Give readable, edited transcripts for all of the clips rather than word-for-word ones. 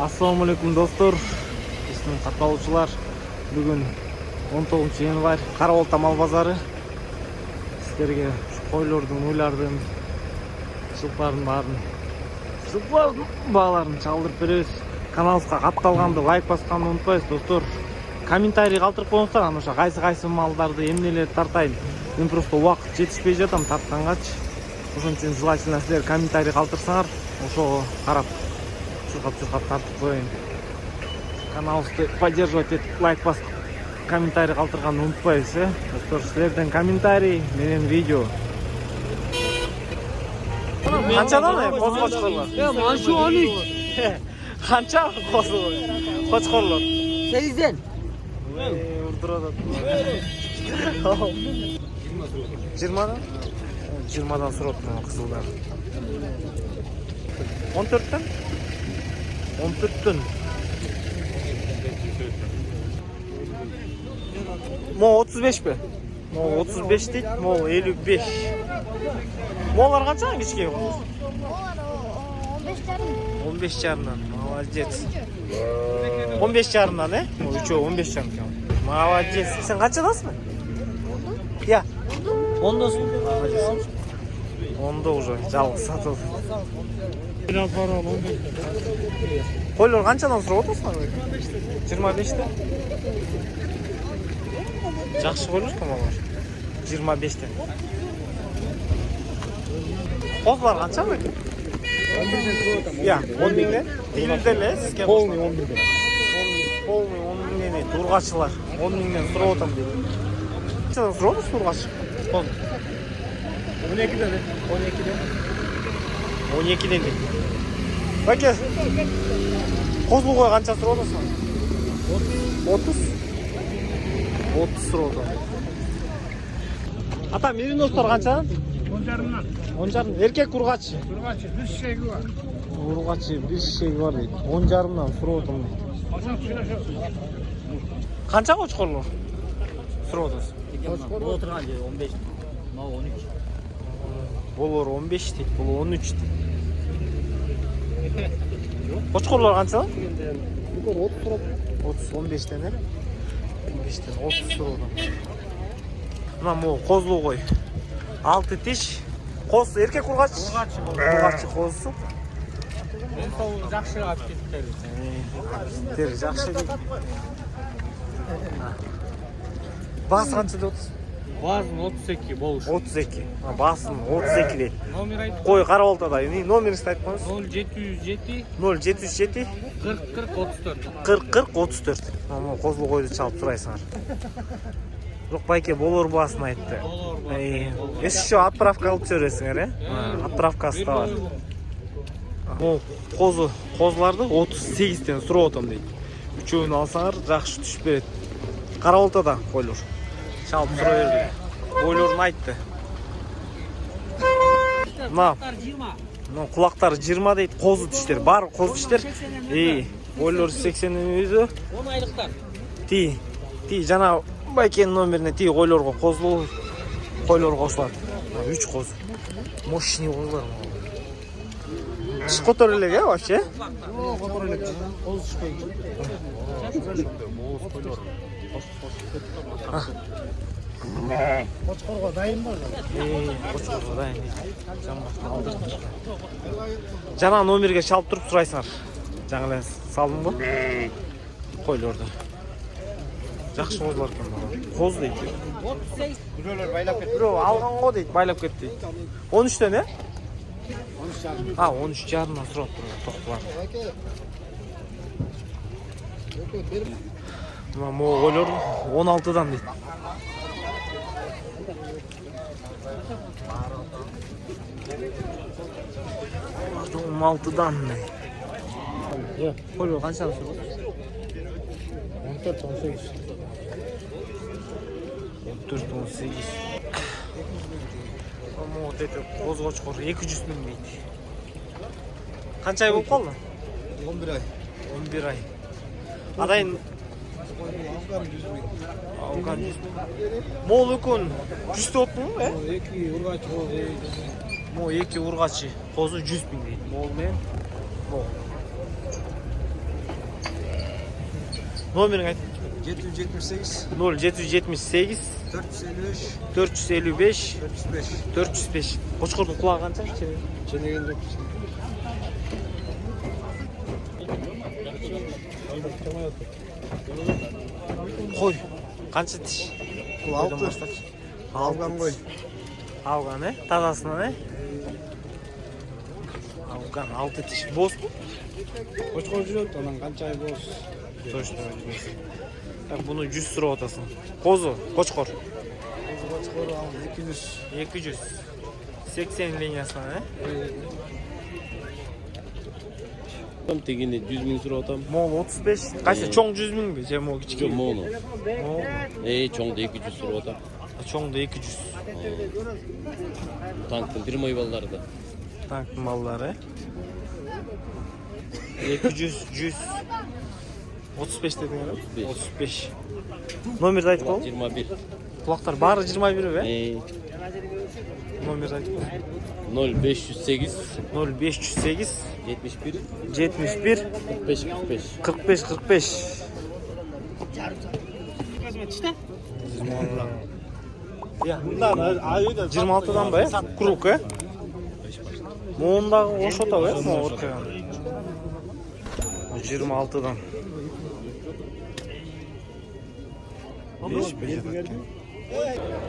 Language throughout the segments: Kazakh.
Assalamu alaikum dostlar. Биздин катталуучулар. Бүгүн 19 январь Карабалта мал базары. Сиздерге койлордун, уйлардын, жылпардын бааларын чалдырып беребиз. Каналыбызга катталганды, лайк басканды унутпайсыз достор. Комментарий калтырып коюңуздар, аны ошо кайсы малдарды эмнелерди тартайын. Мен просто убакыт жетишпей жатам тарткангачы. Ошон үчүн желательно силер комментарий калтырсаңар, ошого карап чуркап тартып коеюн. Каналыбызды поддерживать этип, лайк басып, комментарий калтырганды унутпайсыз, достор. Силерден комментарий менен видео. Канчадан козгочкорлор? Машу 13. Канча козгочкорлор? 8'den. Урдурат. 20'dan? 20'dan сурап турган кызылдар. 14'тен? 14'тен. Mo 35 be? Mo 35 deydi, Mo 55. Molar kança kişiye? 15 jarımdan. Молодец. 15 jarımdan he? O üçü 15 jarım. Молодец. Sen kaçadasın? Ya. 10'dasın. Молодец. 10'da уже жалгыз сатылды. Biraz var oğlum. Koylar kançadan surap otasın? 25'te. Жақсы koylar kamalar. 25'te. Kozlar kança mı? 11'den surap otam. Ya, 10.000'den. Değildirler sizge. Polni 11'den. Polni 10.000'den. Turgaçılar 10.000'den surap otam dedi. Kançadan surap otasın turgaç? 12'den. 12'den dedi. Bakın. Kozlu koy kança surap otasın? 30. 30 surap otam. Ata merinoster kança? 10 jarımdan. 10 jarım. Erkek urgaçı. Urgaçı bir şey var. Urgaçı bir şey var deydi. 10 jarımdan surap otam deydi. Alsam şuraşa. Kança koçkorlar? Surap otasın. Bu oturgan 15. Ma 13. Bolor 15 deydi, bol 13 deydi. Koçkorlar kança? Yukarı 30 surap. 30, 15'ten he? 15'ten 30 surap otam. Mına bu kozlu koy. 6 diş. Koz erkek urgaç. Urgaçı kozsu. Ben soğuk жақсы алып кетиптер. Тер жақсы дейді. Басы қанша деп отырсың? Базын 32 болуш. 32. Басын 32 дейді. Номер айтып. Қой Қарабалтада. Номеріңізді айтып қойыңыз. 0707 0707 40 40 34. Қозлы қойды чалып сұрайсыңар. Жоқ байке болор басын айтты. Еще отправка алып жүресіңер, е? Отправкасы да бар. Қозыларды 38-тен сурап отам дейді. Үчөөнү алсаңар жакшы түшүп берет. Карабалтада койлор. Чалып сура берди. Бойлорун айтты. Мына кулактары 20 дейт, козу тиштер. Бар козу тиштер. Бойлор 80 өзү. 10 айлыктар. Ти жана байкенин номерине ти койлорго козулуу койлор кошулат. 3 коз. Мощный козлар. Тиш котор элек, э, вообще? Котор элек. Коз түшпөй. Кочкорго дайын бар. Кочкорго дайын. Жана номерге чалып туруп сурайсыңар. Жаңы эле салдым го. Койлорду. Жакшы козлар экен. Коз дейт. 38. Бирөөлөр байлап кетти. Бирөө алган го дейт, байлап кетти. 13тен, э? 13 жарым. 13 жарымдан сурап токтолар. Мына могу койлор 16дан дейт. 16дан дейт. Койлор канчадан сурап? 14 18. 14-18. Вот это козгочкор 200 миң дейт. Канча ай болуп калды? 11 ай. 11 ай. Адайын алган 100 миң. Мол экөн 100 деп атпаймынбы, э? 2 ургач козу. Мо 2 ургачы козу 100 миң дейт. Мол менен. Мол. Номерің айт. 778 0778 453 455 405. 405. Қошқордың құлағы қанша? Çenegen 9. Қой. Қанша тиш? Бұл 6. Алған қой. Алған, тазасынан, Алған 6 тиш. Боз бұл? Қошқор жүреді, онан қанша ай боз. Точно білмейсің. Так, бұны 100 сұрап отасың. Қозы, қошқор. Қошқор ал 200. 280 линиясынан, Там дегенде 100 мың сұрап атам. Мол 35. Қайсы чоң 100 мың бе? Же мол кішке? Жоқ, моно. Мол. Чоңды 200 сұрап атам. Чоңды 200. Танктың бір майбаллары да. Танктың малдары. 200, 100. 35 дедің ғой? 35. Номерді айтып қол? 21. Құлақтар бары 21 бе? Номерді айтып қол? 0508 0508 71 71 45 45. 45 45. Ya, 26'dan be, kuruk Moğunдағы ошота be, moğun orkaya. 26'dan. 5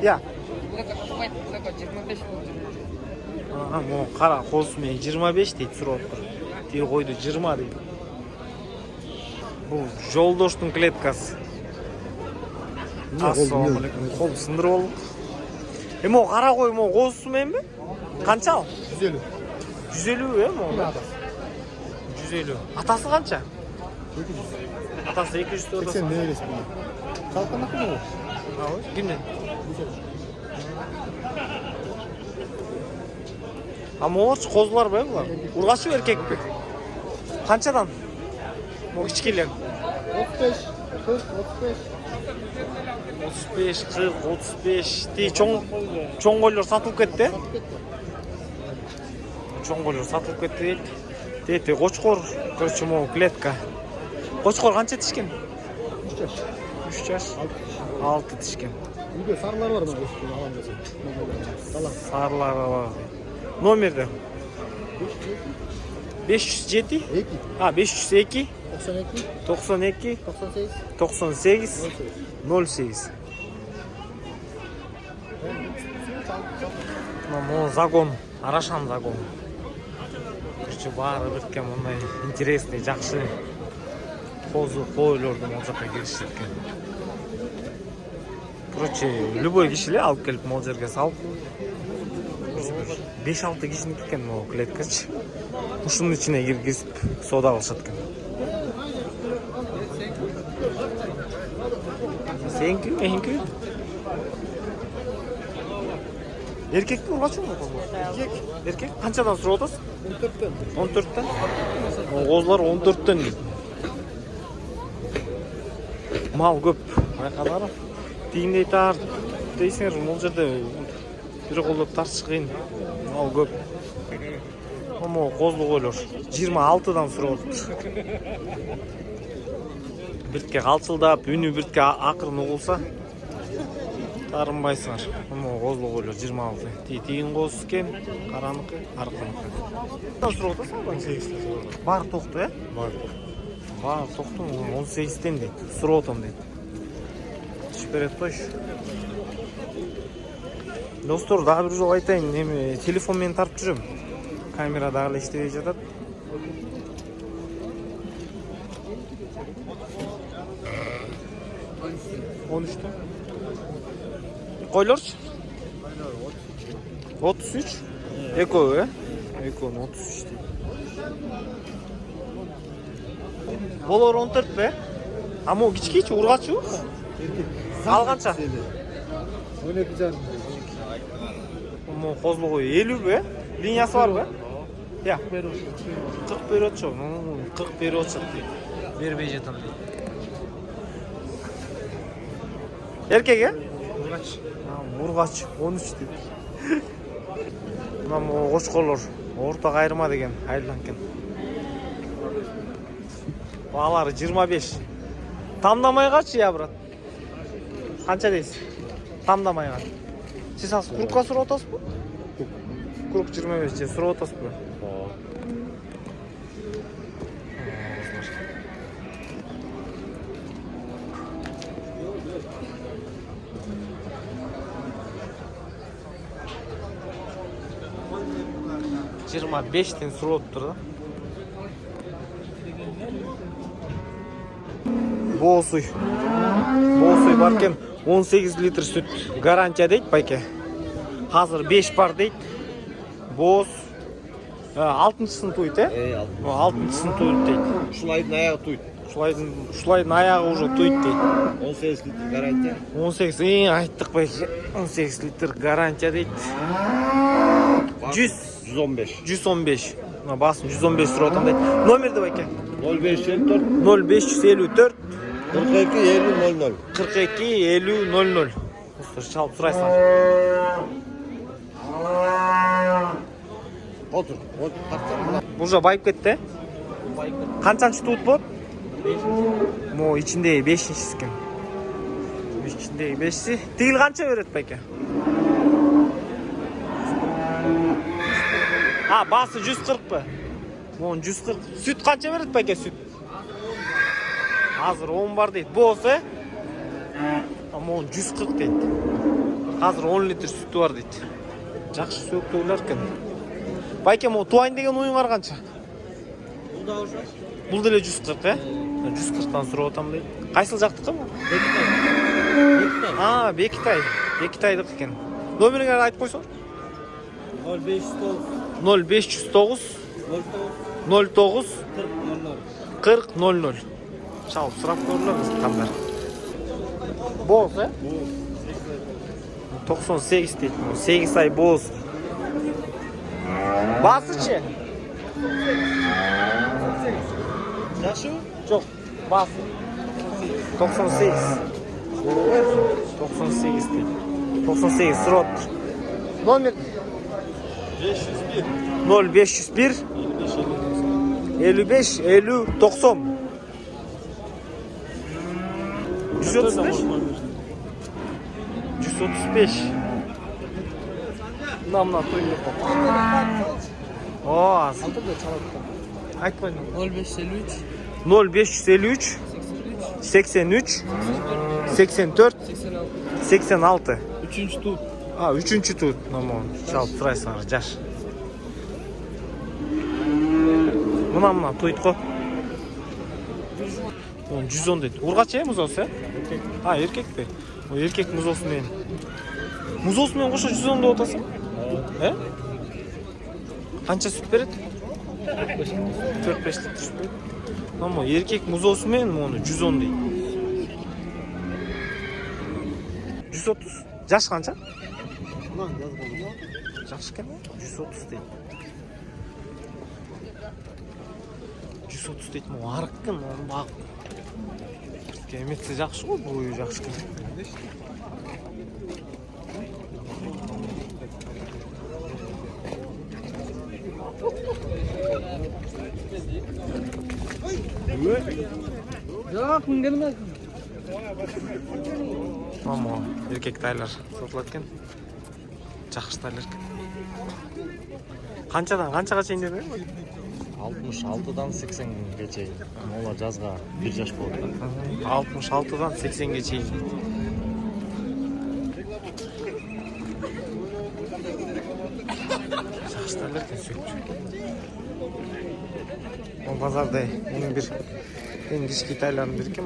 Ya. Moğun qara qo'smay 25 deydi surib tur. Dil qo'ydi 20 deydi. Bu жолдоштың клеткасы. Ассалаумалейкум. Қол сындырып алдық. Мо қара қой мо қозысымен бе? Қанша ал? 150. 150 мо? 150. Атасы қанша? 200. Атасы 200 тұрды. 80 ne öylesi bunu? Kalkan akı mı? Kimden? Аморч қозылар бе бұлар? Урғашы еркек пе? Қаншадан? Мо кішкелер? 35, 40, 35. 35, 40, 35. Дей чоң қойлар сатылып кетті? Чоң қойлар сатылып кетті дейді. Дейді, қошқор, короче, мо клетка. Қошқор қанша тишкен? 3 yaş. 3 жаш? 6 тишкен. Үйде сарылар бар ма? Алам десем. Салам. Сарылары бар. Номерді? 507? 2. 502 92, 92 98, 98 08. Мына загон, Арашан загон. Короче, бары біткен мындай интересный, жақсы қозы қойлардың ол жаққа келішкен. Короче, любой кишиле алып келіп мол жерге салып 5-6 кишinin кеткен мол клеткачы. Ушунун ичине киргизип соода кылышат экен. Сенки, меники. Эркекти ургачумбу козлор? Эркек канчадан сурап атасыз? 14'ten. 14'тен. Козлор 14'тен. Мал көп. Байкалар. Тигиндей тар дейсиңер, бул жерде бир колдоп тартыш кыйын. Мал көп. Мо козлу койлор 26'дан сурап атат. Биртке калчылдап, үнү биртке акырын угулса тарынбайсыңар. Мо козлу койлор 26. Тигин коз экен, караныкы, арканыкы. Сурап атасың? Бар токту, Бар. Бар токту 18'тен дейт. Сурап атам дейт. Берет қойшы. Достор, дағы бір жол айтайын, телефонмен тартып жүрем. Камера дағылы іштебей жатады. Он үшті. Қойлоршы? 33? Эко, Экон 33. Болор 14 бе? Амо кичкейчи ургачу? Алганча? 12 жарым. Мо козлу кой 50 бе? Линиясы бар бе? Я. 40 берип атчу. 40 берип атат. Бербей жатам дейт. Эркек, Urgaç. Ургач 13 дейт. Мына мо кошкорлор орто кайрыма деген айылдан экен. Балары 25. Тамдамайгачы я, брат. Канча дейсиз? Тамдамайга. Сиз азыр курукка сурап атасызбы? Курук 25 же сурап атасызбы? Жыйырма бештен сурап тур да. Боосуй бар экен, 18 литр сүт гарантия дейт байке. Азыр 5 бар дейт. Боос 6-сын туйт, э? 6-сын туйт дейт. Ушул айдын аягы туйт. Ушул айдын аягы уже туйт дейт. 18 литр гарантия. 18, айттык байке. 18 литр гарантия дейт. 115. Басын 115 сурап атам дейт. Номерди байке. 0554 0554 42 50 00. 42 50 00. Достор, чалып сурайсыңар. Отур, тартсам. Уже байып кетти. Канчанчы туут болот? Мо ичиндеги 5-чиси экен. Ичиндеги 5-чи. Тигил канча берет байке? Басы 140 Мон 140. Süt канча берет байке, süt? Азыр 10 бар дейт. Болсо, мон 140 дейт. Азыр 10 литр sütü бар дейт. Жакшы сөктөөлөр экен. Байке, мо туайын деген оюңар канча? Бул деле 140, э? 140тан сурап атам дейт. Кайсыл жактыкы бул? Бекитай. Бекитайдык экен. Номериңерди айтып койсоңуз. 0509 09 40 00. Чалып сурап көрүлөбүз кандар. Боз, э? 98 дейт. 8 ай боз. Басычы? Жакшыбы? Жок, басы. 98. 98 дейт. 98 сурап. Номер 0501 55 50 90. 135. Мына тойлып калды. Аз. Айтпайм. 0553 83 84 86. 3-чү туут. 3-чү туут. Намон. Чалып сурайсыңар, жаш. Мына туйт го. 110 дейт. Ургачы музосы? Эркекпи? Эркек музосу менен. Музосу менен кошо 110 деп атасың? Канча сүт берет? 4-5 литр сүт берет. Намон эркек музосу менен мону 110 дейт. 130. Жаш канча? Жакшы экен, 130 дейт. 130 дейт, могу арык экен, могу баг. Эметсе жакшы го, бою жакшы экен. Жок, мен келмедим. Мамо, эркек тайлар сатылат экен. Жакшы тайлар экен. Канчадан канчага чейин дедиң? 66-дан 80-ге чейин. Мола жазга 1 жаш болот. 66-дан 80-ге чейин. Жакшы тайлар экен сөйт. Ол базарда эң кички тайлардын бири экен,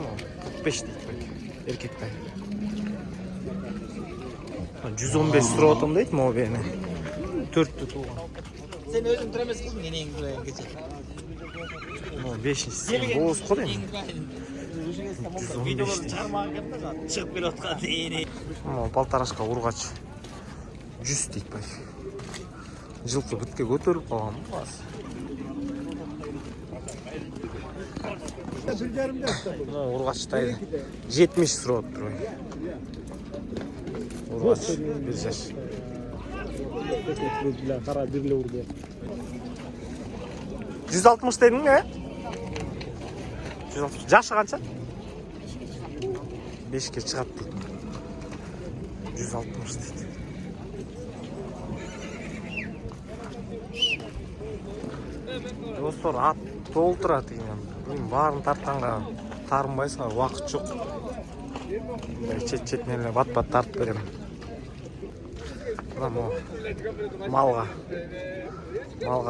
45 дейт байке. Эркек тай. 115 сурап атам дейт могу бени. 4-тү туулган. Сен өзүң тура эмес кылдың, энең тура кече. 5-чиси боз го дейм. 115 дейт. Чыгып келип аткан эне. Полторашка ургач 100 дейт байке. Жылкы бүтке көтөрүлүп калган басы. Ургачтай 70 сурап тур. Ургач 1 жаш. Кара бирле урду. 160 дедиң, э? 160. Жашы канча? 5'ke çıgat deydi. 160 deydi. Достор, ат толтырат деген. Білмеймін, барын тартқанға тарынбайсың, уақыт жоқ. Чет-четіне еле бат-бат тартып беремін. Мына малға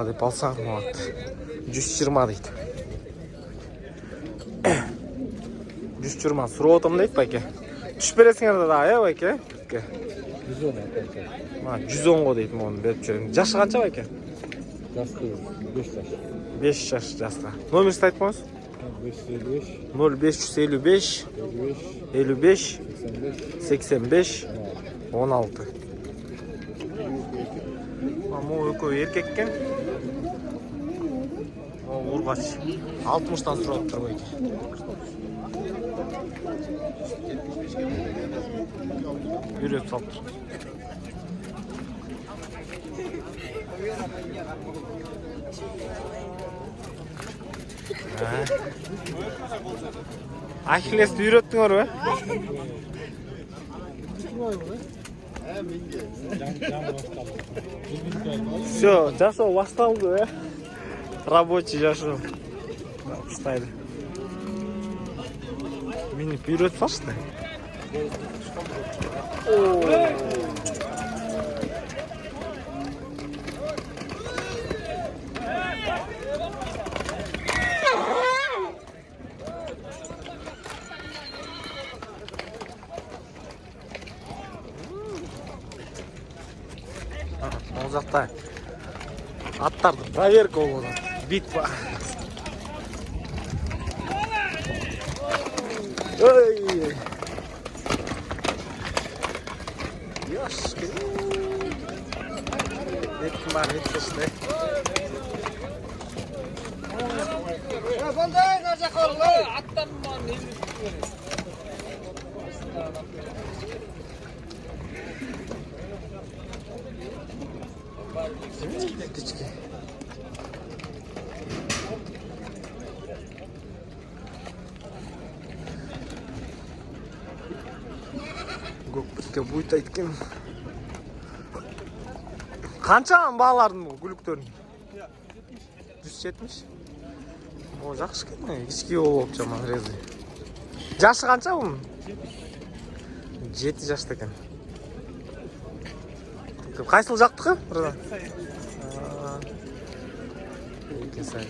деп алсаң, 120 дейді. 120 сұрап отым дейді, байке. Түш бересіңер да, байке? 110 ғой дейді, оны беріп жүрем. Жашы қанша, байке? Жасы 5 жаш. 5 жаш жаста. Номер айтып қойыңыз? 0555 55 85 16. Бұл өкөй еркеккен. Ол ұрғач. 60-тан сұрап тұр байке. Үйрет салып тұр. Ахиллесті үйреттіңдер бе? Все, жасау басталды бе? Рабочий жасау. Ұстайды. Мені үйретіп салшы. Ол жақта аттарды проверка болады. Битва. Ой! Ёшки. Еттім бар, еттішті. Сондай нәрсе қорылы! Аттан бар, не Птички. Көкбітке бұйт айткен. Қаншаған бағалардың бұл күліктерін? 170. О, жақсы кен. Кішке болып жаман резі. Жашы қанша бұл? 7 жашты екен. Қайсыл жақтықы? Екен сайын.